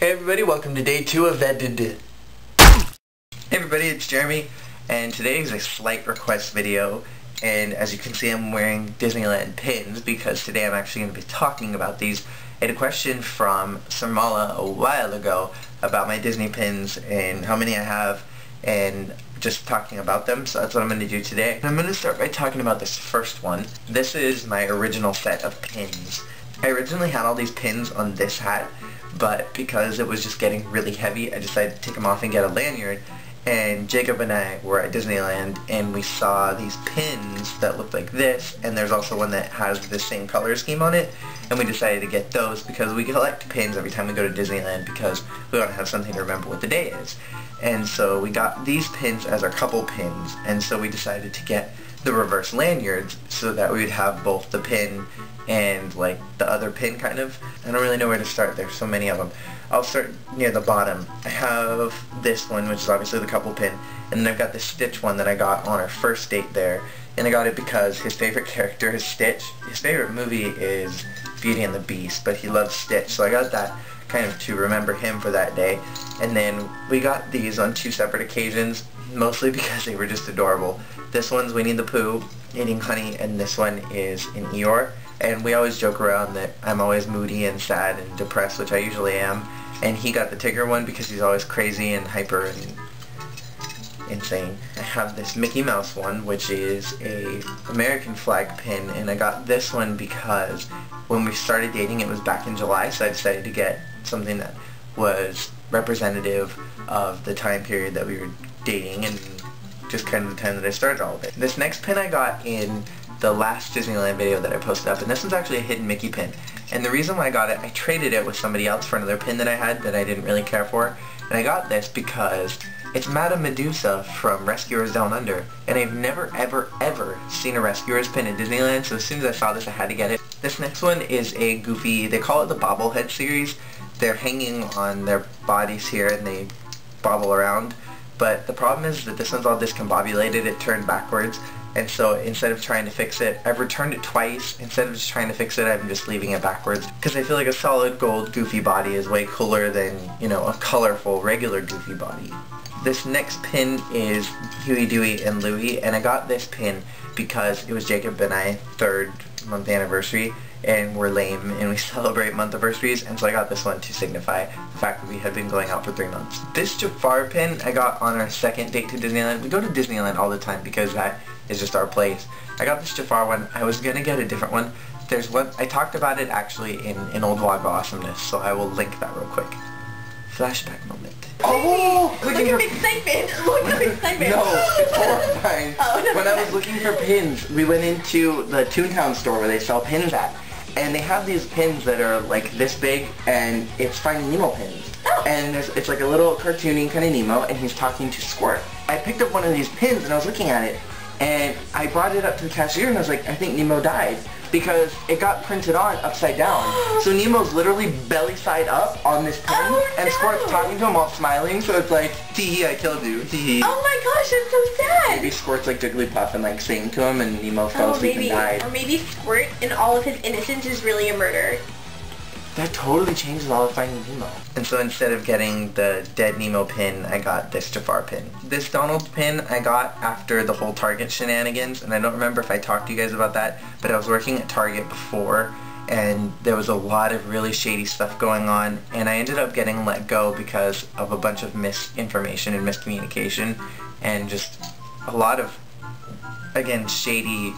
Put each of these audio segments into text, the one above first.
Hey everybody, welcome to day 2 of VEDD. Hey everybody, it's Jeremy, and today is a slight request video, and as you can see I'm wearing Disneyland pins because today I'm actually going to be talking about these. I had a question from Sermalla a while ago about my Disney pins and how many I have and just talking about them, so that's what I'm going to do today. And I'm going to start by talking about this first one. This is my original set of pins. I originally had all these pins on this hat, but because it was just getting really heavy, I decided to take them off and get a lanyard. And Jacob and I were at Disneyland and we saw these pins that looked like this, and there's also one that has the same color scheme on it, and we decided to get those because we collect pins every time we go to Disneyland because we want to have something to remember what the day is. And so we got these pins as our couple pins, and so we decided to get the reverse lanyards so that we would have both the pin and like the other pin kind of. I don't really know where to start, there's so many of them. I'll start near the bottom. I have this one, which is obviously the couple pin, and then I've got this Stitch one that I got on our first date there, and I got it because his favorite character is Stitch. His favorite movie is Beauty and the Beast, but he loves Stitch, so I got that kind of to remember him for that day. And then we got these on 2 separate occasions, mostly because they were just adorable. This one's Winnie the Pooh eating honey, and this one is an Eeyore. And we always joke around that I'm always moody and sad and depressed, which I usually am. And he got the Tigger one because he's always crazy and hyper and insane. I have this Mickey Mouse one, which is a American flag pin, and I got this one because when we started dating, it was back in July, so I decided to get something that was representative of the time period that we were dating and just kind of the time that I started all of it. This next pin I got in the last Disneyland video that I posted up, and this one's actually a hidden Mickey pin. And the reason why I got it, I traded it with somebody else for another pin that I had that I didn't really care for, and I got this because it's Madame Medusa from Rescuers Down Under, and I've never ever seen a Rescuers pin in Disneyland, so as soon as I saw this I had to get it. This next one is a Goofy, they call it the bobblehead series. They're hanging on their bodies here and they bobble around, but the problem is that this one's all discombobulated, it turned backwards. And so instead of trying to fix it, I've returned it twice. Instead of just trying to fix it, I'm just leaving it backwards. Because I feel like a solid gold Goofy body is way cooler than, you know, a colorful regular Goofy body. This next pin is Huey, Dewey, and Louie, and I got this pin because it was Jacob and I 3rd month anniversary, and we're lame and we celebrate month anniversaries, and so I got this one to signify the fact that we had been going out for 3 months. This Jafar pin I got on our second date to Disneyland. We go to Disneyland all the time because that is just our place. I got this Jafar one. I was gonna get a different one. There's one, I talked about it actually in an old vlog of awesomeness, so I will link that real quick. Flashback moment. Oh! Look at your excitement! Look at your excitement! No, it's horrifying. Oh, no. When I was looking for pins, we went into the Toontown store where they sell pins at, and they have these pins that are like this big, and it's Finding Nemo pins. Oh. And it's like a little cartoony kind of Nemo, and he's talking to Squirt. I picked up one of these pins and I was looking at it, and I brought it up to the cashier and I was like, I think Nemo died, because it got printed on upside down. So Nemo's literally belly side up on this pin, and Squirt's talking to him while smiling, so it's like, tee-hee, I killed you, tee-hee. Oh my gosh, that's so sad! Maybe Squirt's like Jigglypuff and like singing to him, and Nemo fell asleep and died. Or maybe Squirt, in all of his innocence, is really a murderer. That totally changes all of Finding Nemo. And so instead of getting the dead Nemo pin, I got this Jafar pin. This Donald pin I got after the whole Target shenanigans, and I don't remember if I talked to you guys about that, but I was working at Target before, and there was a lot of really shady stuff going on, and I ended up getting let go because of a bunch of misinformation and miscommunication, and just a lot of, again, shady,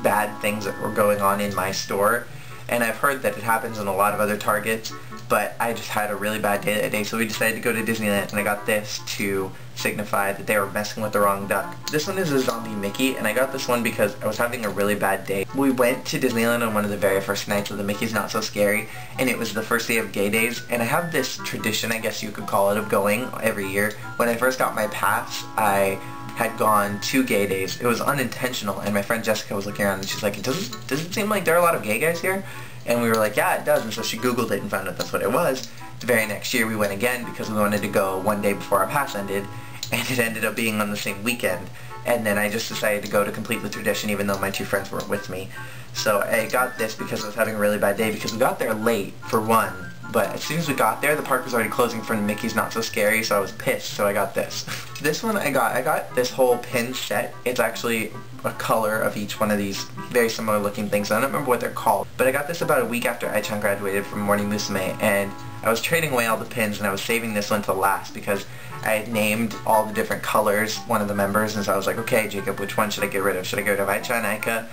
bad things that were going on in my store. And I've heard that it happens in a lot of other Targets, but I just had a really bad day that day, so we decided to go to Disneyland, and I got this to signify that they were messing with the wrong duck. This one is a zombie Mickey, and I got this one because I was having a really bad day. We went to Disneyland on one of the very first nights of the Mickey's Not So Scary, and it was the first day of gay days, and I have this tradition, I guess you could call it, of going every year. When I first got my pass, I had gone 2 gay days. It was unintentional, and my friend Jessica was looking around and she's like, does it seem like there are a lot of gay guys here? And we were like, yeah, it does. And so she Googled it and found out that's what it was. The very next year we went again because we wanted to go one day before our pass ended, and it ended up being on the same weekend. And then I just decided to go to complete the tradition even though my 2 friends weren't with me. So I got this because I was having a really bad day because we got there late, for one, But as soon as we got there, the park was already closing for Mickey's Not So Scary, so I was pissed, so I got this. This one I got this whole pin set. It's actually a color of each one of these very similar looking things. I don't remember what they're called, but I got this about a week after Ai-chan graduated from Morning Musume, and I was trading away all the pins, and I was saving this one to last because I had named all the different colors, one of the members, and so I was like, okay, Jacob, which one should I get rid of? Should I get rid of Ai-chan, Aika,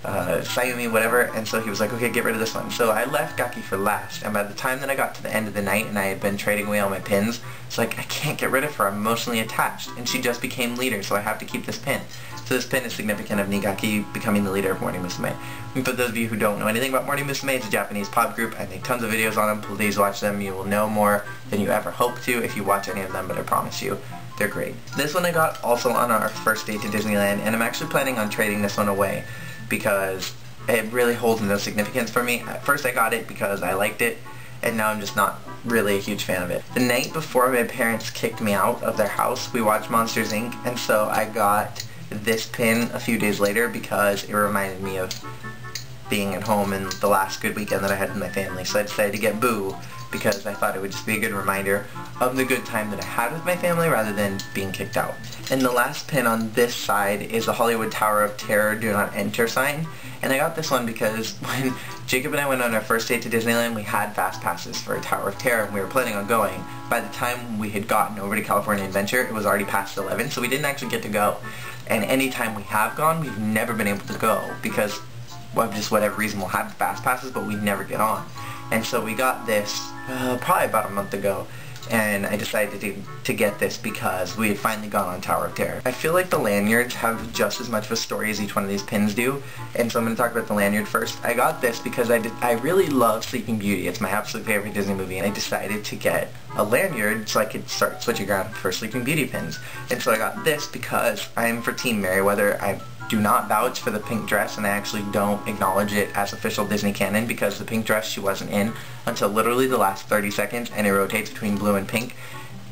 Sayumi, whatever? And so he was like, okay, get rid of this one. So I left Gaki for last, and by the time that I got to the end of the night and I had been trading away all my pins, it's like, I can't get rid of her, I'm emotionally attached, and she just became leader, so I have to keep this pin. So this pin is significant of Nigaki becoming the leader of Morning Musume. And for those of you who don't know anything about Morning Musume, it's a Japanese pop group. I make tons of videos on them. Please watch them. You will know more than you ever hope to if you watch any of them, but I promise you, they're great. This one I got also on our first date to Disneyland, and I'm actually planning on trading this one away because it really holds no significance for me. At first I got it because I liked it, and now I'm just not really a huge fan of it. The night before my parents kicked me out of their house, we watched Monsters Inc., and so I got this pin a few days later because it reminded me of being at home and the last good weekend that I had with my family. So I decided to get Boo because I thought it would just be a good reminder of the good time that I had with my family rather than being kicked out. And the last pin on this side is the Hollywood Tower of Terror Do Not Enter sign. And I got this one because when Jacob and I went on our first date to Disneyland, we had fast passes for Tower of Terror and we were planning on going. By the time we had gotten over to California Adventure, it was already past 11, so we didn't actually get to go. And any time we have gone, we've never been able to go because, well, just whatever reason, we'll have the fast passes, but we never get on. And so we got this probably about a month ago, and I decided to get this because we had finally gone on Tower of Terror. I feel like the lanyards have just as much of a story as each one of these pins do, and so I'm going to talk about the lanyard first. I got this because I really love Sleeping Beauty. It's my absolute favorite Disney movie, and I decided to get a lanyard so I could start switching around for Sleeping Beauty pins. And so I got this because I'm for Team Merryweather. I do not vouch for the pink dress, and I actually don't acknowledge it as official Disney canon because the pink dress she wasn't in until literally the last 30 seconds, and it rotates between blue and pink.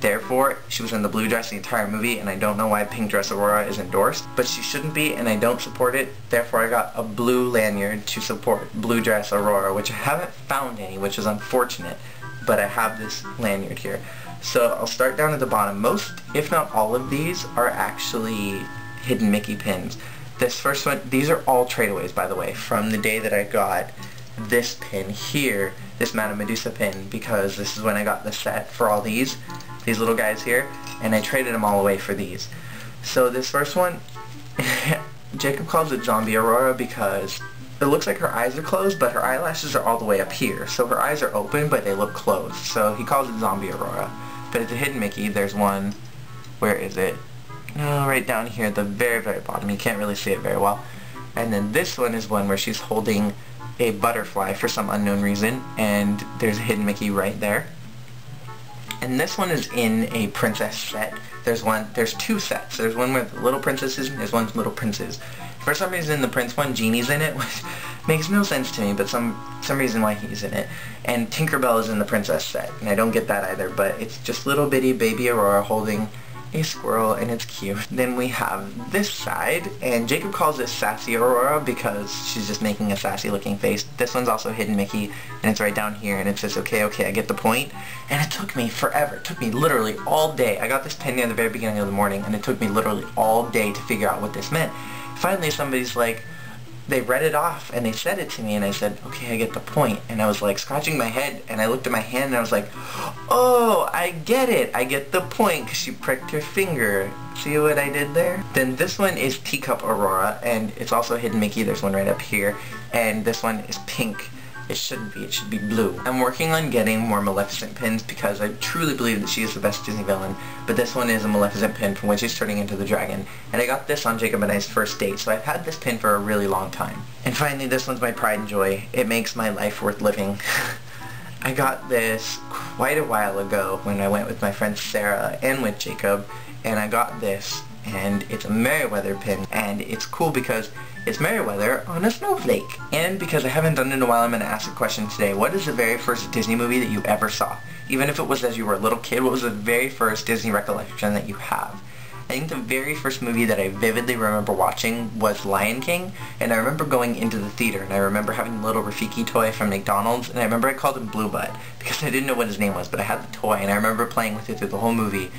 Therefore, she was in the blue dress the entire movie, and I don't know why Pink Dress Aurora is endorsed, but she shouldn't be, and I don't support it. Therefore, I got a blue lanyard to support Blue Dress Aurora, which I haven't found any, which is unfortunate, but I have this lanyard here. So I'll start down at the bottom. Most, if not all of these, are actually Hidden Mickey pins. This first one, these are all tradeaways, by the way, from the day that I got this pin here, this Madame Medusa pin, because this is when I got the set for all these little guys here, and I traded them all away for these. So this first one, Jacob calls it Zombie Aurora because it looks like her eyes are closed, but her eyelashes are all the way up here. So her eyes are open, but they look closed. So he calls it Zombie Aurora. But it's a Hidden Mickey. There's one, where is it? No, right down here at the very, very bottom. You can't really see it very well. And then this one is one where she's holding a butterfly for some unknown reason, and there's a Hidden Mickey right there. And this one is in a princess set. There's two sets. There's one where the little princess is, and there's one with little princes. For some reason, the prince one, Genie's in it, which makes no sense to me, but some reason why he's in it. And Tinkerbell is in the princess set, and I don't get that either, but it's just little bitty baby Aurora holding a squirrel, and it's cute. Then we have this side, and Jacob calls this Sassy Aurora because she's just making a sassy looking face. This one's also Hidden Mickey, and it's right down here, and it says, okay, I get the point. And it took me forever. It took me literally all day. I got this pin near the very beginning of the morning, and it took me literally all day to figure out what this meant. Finally, somebody's like, they read it off, and they said it to me, and I said, okay, I get the point. And I was like scratching my head, and I looked at my hand, and I was like, oh, I get it. I get the point, because she pricked her finger. See what I did there? Then this one is Teacup Aurora, and it's also Hidden Mickey. There's one right up here. And this one is pink. It shouldn't be. It should be blue. I'm working on getting more Maleficent pins because I truly believe that she is the best Disney villain, but this one is a Maleficent pin from when she's turning into the dragon, and I got this on Jacob and I's first date, so I've had this pin for a really long time. And finally, this one's my pride and joy. It makes my life worth living. I got this quite a while ago when I went with my friend Sarah and with Jacob, and I got this, and it's a Merryweather pin, and it's cool because it's Merryweather on a snowflake. And because I haven't done it in a while, I'm going to ask a question today. What is the very first Disney movie that you ever saw? Even if it was as you were a little kid, what was the very first Disney recollection that you have? I think the very first movie that I vividly remember watching was Lion King, and I remember going into the theater, and I remember having a little Rafiki toy from McDonald's, and I remember I called him Blue Butt, because I didn't know what his name was, but I had the toy, and I remember playing with it through the whole movie.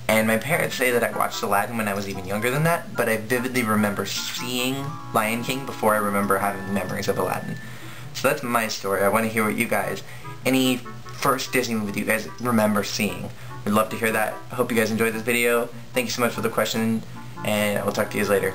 And my parents say that I watched Aladdin when I was even younger than that, but I vividly remember seeing Lion King before I remember having memories of Aladdin. So that's my story. I want to hear what you guys, any first Disney movie that you guys remember seeing. We'd love to hear that. I hope you guys enjoyed this video. Thank you so much for the question, and I will talk to you guys later.